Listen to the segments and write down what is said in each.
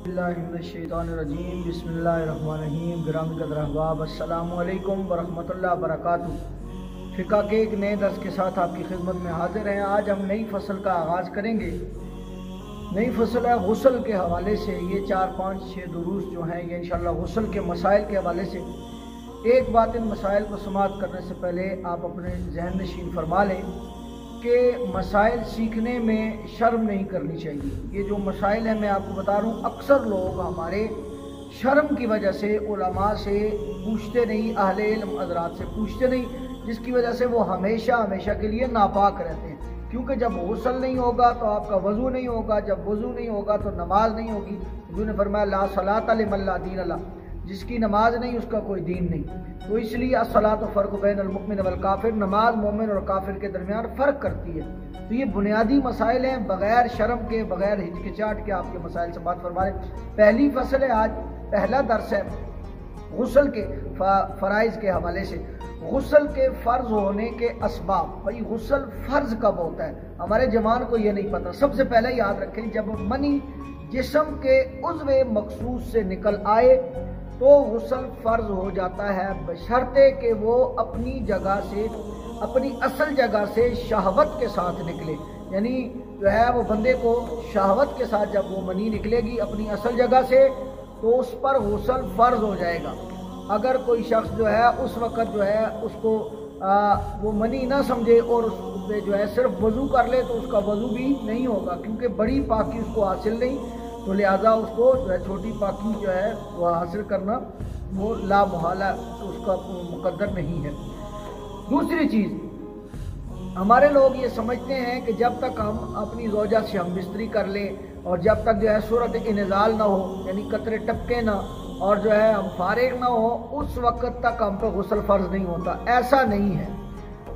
बिस्मिल्लाहिर्रहमानिर्रहीम बिस्मिल्लाहिर्रहमानिर्रहीम। ग्रामी कदर अहबाब, अस्सलामु अलैकुम वरहमतुल्लाहि वबरकातुहू। फ़िक़्ह के एक नए दर्स के साथ आपकी खिदमत में हाजिर हैं। आज हम नई फसल का आगाज़ करेंगे। नई फसल है गुस्ल के हवाले से। ये 4-5-6 दुरूस जो हैं ये इंशाअल्लाह गुस्ल के मसाइल के हवाले से। एक बात, इन मसाइल को समाअत करने से पहले आप अपने जहन नशीन फरमा लें कि मसाइल सीखने में शर्म नहीं करनी चाहिए। ये जो मसाइल हैं मैं आपको बता रहा हूँ, अक्सर लोग हमारे शर्म की वजह से उलमा से पूछते नहीं, अहले इल्म हज़रात से पूछते नहीं, जिसकी वजह से वो हमेशा के लिए नापाक रहते हैं। क्योंकि जब गुस्ल नहीं होगा तो आपका वज़ू नहीं होगा, जब वज़ू नहीं होगा तो नमाज नहीं होगी। हुज़ूर ने फरमाया ला सलात लिमन ला दीन ला, जिसकी नमाज नहीं उसका कोई दीन नहीं। तो इसलिए अस्सलातु फ़र्क़ु बैनल मुमिन वल काफ़िर, नमाज मोमिन और काफिर के दरमियान फ़र्क करती है। तो ये बुनियादी मसाइल हैं, बग़ैर शर्म के, बग़ैर हिचकिचाहट के आपके मसाइल से बात फरमा रहे। पहली फसल है, आज पहला दर्स है गुस्ल के फ़राइज़ के हवाले से। गुस्ल के फ़र्ज़ होने के असबाब। भाई गुस्ल फ़र्ज़ कब होता है, हमारे जवान को ये नहीं पता। सबसे पहले याद रखें, जब मनी जिस्म के उज़्व मखसूस से निकल आए तो गुस्ल फ़र्ज़ हो जाता है, बशर्ते कि वो अपनी जगह से, अपनी असल जगह से शहवत के साथ निकले। यानी जो है वो बंदे को शहवत के साथ जब वो मनी निकलेगी अपनी असल जगह से तो उस पर गुस्ल फ़र्ज़ हो जाएगा। अगर कोई शख्स जो है उस वक़्त जो है उसको वो मनी ना समझे और उस पे जो है सिर्फ वज़ू कर ले तो उसका वज़ू भी नहीं होगा, क्योंकि बड़ी पाकी उसको हासिल नहीं, तो लिहाजा उसको जो है छोटी पाकी जो है वह हासिल करना वो ला मुहाला, तो उसका मुकद्दर नहीं है। दूसरी चीज़, हमारे लोग ये समझते हैं कि जब तक हम अपनी ज़ौजा से हम बिस्तरी कर लें और जब तक जो है सूरत इन्ज़ाल ना हो, यानी कतरे टपके ना, और जो है हम फारिग ना हो, उस वक़्त तक हम पे गुस्ल फ़र्ज़ नहीं होता। ऐसा नहीं है।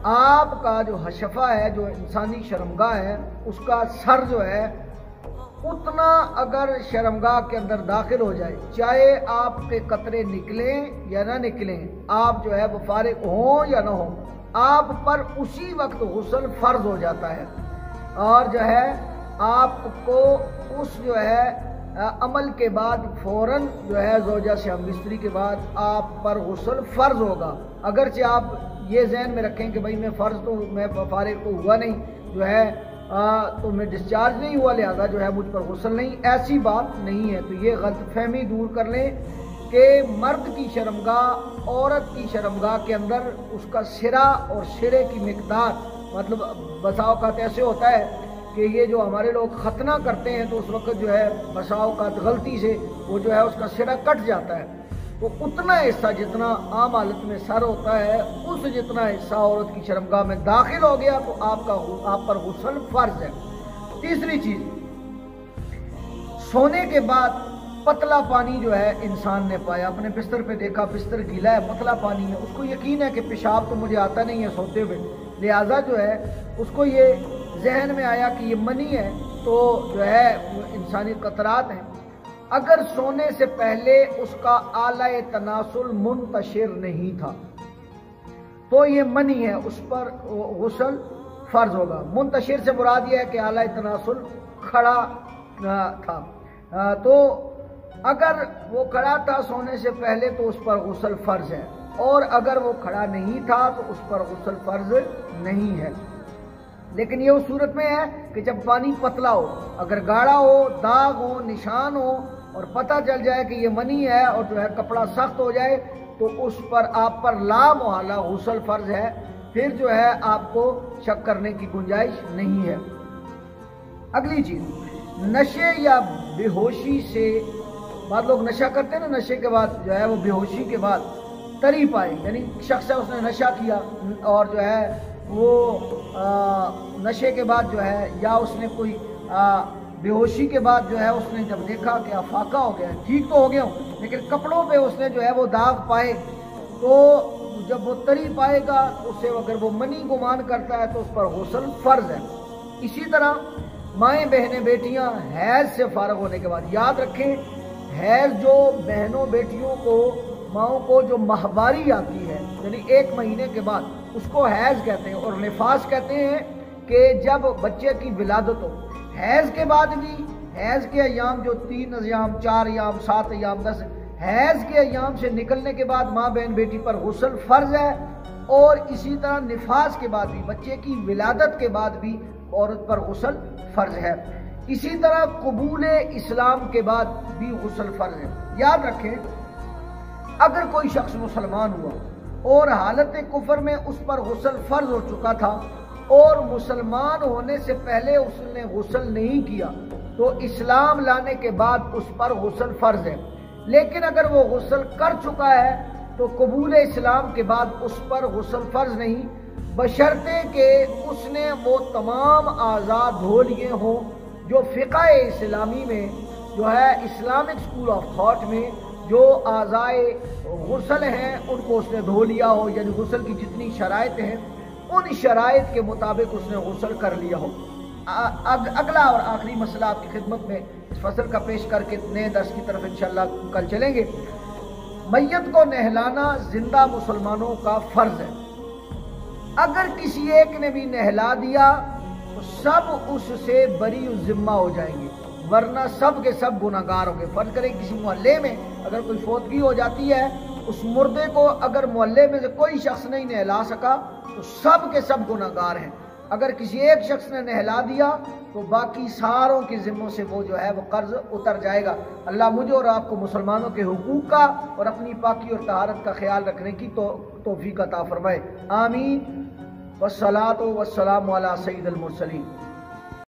आपका जो हशफा है, जो इंसानी शर्मगाह है, उसका सर जो है उतना अगर शर्मगाह के अंदर दाखिल हो जाए, चाहे आपके कतरे निकलें या ना निकलें, आप जो है वो फारिग हों या ना हो, आप पर उसी वक्त गुस्ल फ़र्ज़ हो जाता है। और जो है आपको उस जो है अमल के बाद फ़ौरन जो है ज़ौजा से हम बिस्तरी के बाद आप पर गुस्ल फ़र्ज़ होगा। अगरचे आप ये ज़हन में रखें कि भाई मैं फ़र्ज़ तो मैं फारिग तो हुआ नहीं, जो है तो मैं डिस्चार्ज नहीं हुआ, लिहाजा जो है मुझ पर गुस्ल नहीं, ऐसी बात नहीं है। तो ये गलतफहमी दूर कर लें कि मर्द की शर्मगाह औरत की शर्मगाह के अंदर उसका सिरा और सिरे की मिकदार, मतलब बसा औक़ात ऐसे होता है कि ये जो हमारे लोग खतना करते हैं तो उस वक्त जो है बसा औक़ात गलती से वो जो है उसका सिरा कट जाता है, तो उतना हिस्सा जितना आम हालत में सर होता है उस जितना हिस्सा औरत की शर्मगाह में दाखिल हो गया तो आप पर गुस्ल फ़र्ज़ है। तीसरी चीज़, सोने के बाद पतला पानी जो है इंसान ने पाया, अपने बिस्तर पे देखा बिस्तर गीला है, पतला पानी है, उसको यकीन है कि पेशाब तो मुझे आता नहीं है सोते हुए, लिहाजा जो है उसको ये जहन में आया कि ये मनी है, तो जो है वो इंसानी कतरात हैं। अगर सोने से पहले उसका आला तनासुल मुंतशिर नहीं था तो ये मनी है, उस पर गुस्ल फ़र्ज़ होगा। मुंतशिर से मुराद ये है कि आला तनासुल खड़ा था, तो अगर वो खड़ा था सोने से पहले तो उस पर गुस्ल फ़र्ज़ है, और अगर वो खड़ा नहीं था तो उस पर गुस्ल फ़र्ज़ नहीं है। लेकिन ये उस सूरत में है कि जब पानी पतला हो, अगर गाढ़ा हो, दाग हो, निशान हो और पता चल जाए कि ये मनी है और जो है कपड़ा सख्त हो जाए तो उस पर आप पर ला मुहाला गुस्ल फ़र्ज़ है, फिर जो है आपको शक करने की गुंजाइश नहीं है। अगली चीज़, नशे या बेहोशी से, बाद लोग नशा करते हैं ना, नशे के बाद जो है वो बेहोशी के बाद तरी पाए, यानी शख्स है उसने नशा किया और जो है वो नशे के बाद जो है या उसने कोई बेहोशी के बाद जो है उसने जब देखा कि अफाका हो गया, ठीक तो हो गया हूँ, लेकिन कपड़ों पे उसने जो है वो दाग पाए, तो जब वो तरी पाएगा उससे अगर वो मनी गुमान करता है तो उस पर गुस्ल फ़र्ज़ है। इसी तरह माएँ बहनें बेटियाँ हैज़ से फारग होने के बाद, याद रखें हैज़ जो बहनों बेटियों को, माओं को जो माहवारी आती है यानी 1 महीने के बाद, उसको हैज़ कहते हैं। और निफास कहते हैं कि जब बच्चे की विलादत हो। हैज़ के बाद भी حیض کے ایام جو 3 ایام 4 ایام 7 ایام 10 حیض کے ایام سے نکلنے کے بعد ماں بہن بیٹی پر غسل فرض ہے، اور اسی طرح نفاس کے بعد بھی، بچے کی ولادت کے بعد بھی عورت پر غسل فرض ہے۔ اسی طرح قبول اسلام کے بعد بھی غسل فرض ہے۔ یاد رکھیں، اگر کوئی شخص مسلمان ہوا اور حالت کفر میں اس پر غسل فرض ہو چکا تھا اور مسلمان ہونے سے پہلے اس نے غسل نہیں کیا تو اسلام لانے کے بعد اس پر غسل فرض ہے، لیکن اگر وہ غسل کر چکا ہے تو قبول اسلام کے بعد اس پر غسل فرض نہیں، بشرطے کہ اس نے وہ تمام اعضاء دھو لیے ہوں جو فقہ اسلامی میں جو ہے اسلامک اسکول آف تھاٹ میں جو اعضاء غسل ہیں ان کو اس نے دھو لیا ہو، یعنی غسل کی جتنی شرائط ہیں ان شرائط کے مطابق اس نے غسل کر لیا ہو۔ اگلا اور آخری مسئلہ آپ کی خدمت میں اس فصل کا پیش کر کے نئے درس کی طرف انشاءاللہ کل چلیں گے۔ میت کو نہلانا زندہ مسلمانوں کا فرض ہے۔ اگر کسی ایک نے بھی نہلا دیا تو سب اس سے بری ذمہ ہو جائیں گے، ورنہ سب کے سب گناہگار ہوں گے۔ فرض کریں کسی محلے میں اگر کوئی فوتگی ہو جاتی ہے، اس مردے کو اگر محلے میں سے کوئی شخص نہیں نہلا سکا تو سب کے سب گناہگار ہیں۔ اگر کسی ایک شخص نے نہلا دیا تو باقی ساروں کے ذموں سے وہ جو ہے وہ قرض اتر جائے گا۔ اللہ مجھے اور آپ کو مسلمانوں کے حقوق کا اور اپنی پاکی اور طہارت کا خیال رکھنے کی توفیق عطا فرمائے، آمین۔ والصلاۃ والسلام علی سید المرسلین۔